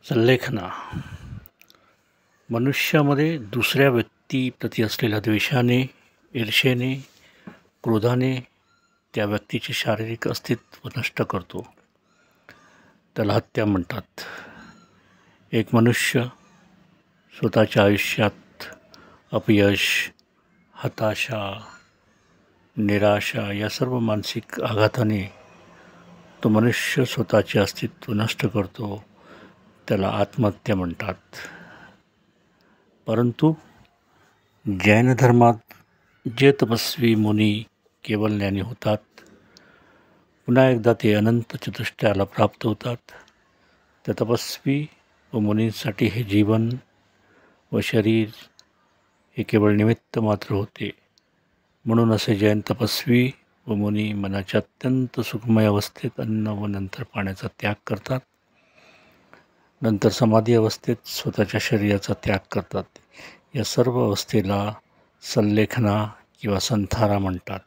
संलेखना मनुष्यामध्ये दुसऱ्या व्यक्तीप्रती असलेल्या द्वेषाने, ईर्षेने, क्रोधाने त्या व्यक्तीचे शारीरिक अस्तित्व नष्ट करतो. त्याला हत्या म्हणतात. एक मनुष्य स्वतःच्या आयुष्यात अपयश, हताशा, निराशा या सर्व मानसिक आघाताने तो मनुष्य स्वतःचे अस्तित्व नष्ट करतो. त्याला आत्महत्या म्हणतात. परंतु जैन धर्मात जे तपस्वी मुनी केवल ज्ञानी होतात, पुन्हा एकदा ते अनंत चतुष्टयाला प्राप्त होतात. त्या तपस्वी व मुनींसाठी हे जीवन व शरीर हे केवळ निमित्त मात्र होते. म्हणून असे जैन तपस्वी व मुनी मनाच्या अत्यंत सुखमय अवस्थेत अन्न व नंतर पाण्याचा त्याग करतात. नंतर समाधी अवस्थेत स्वतःच्या शरीराचा त्याग करतात. या सर्व अवस्थेला संलेखना किंवा संथारा म्हणतात.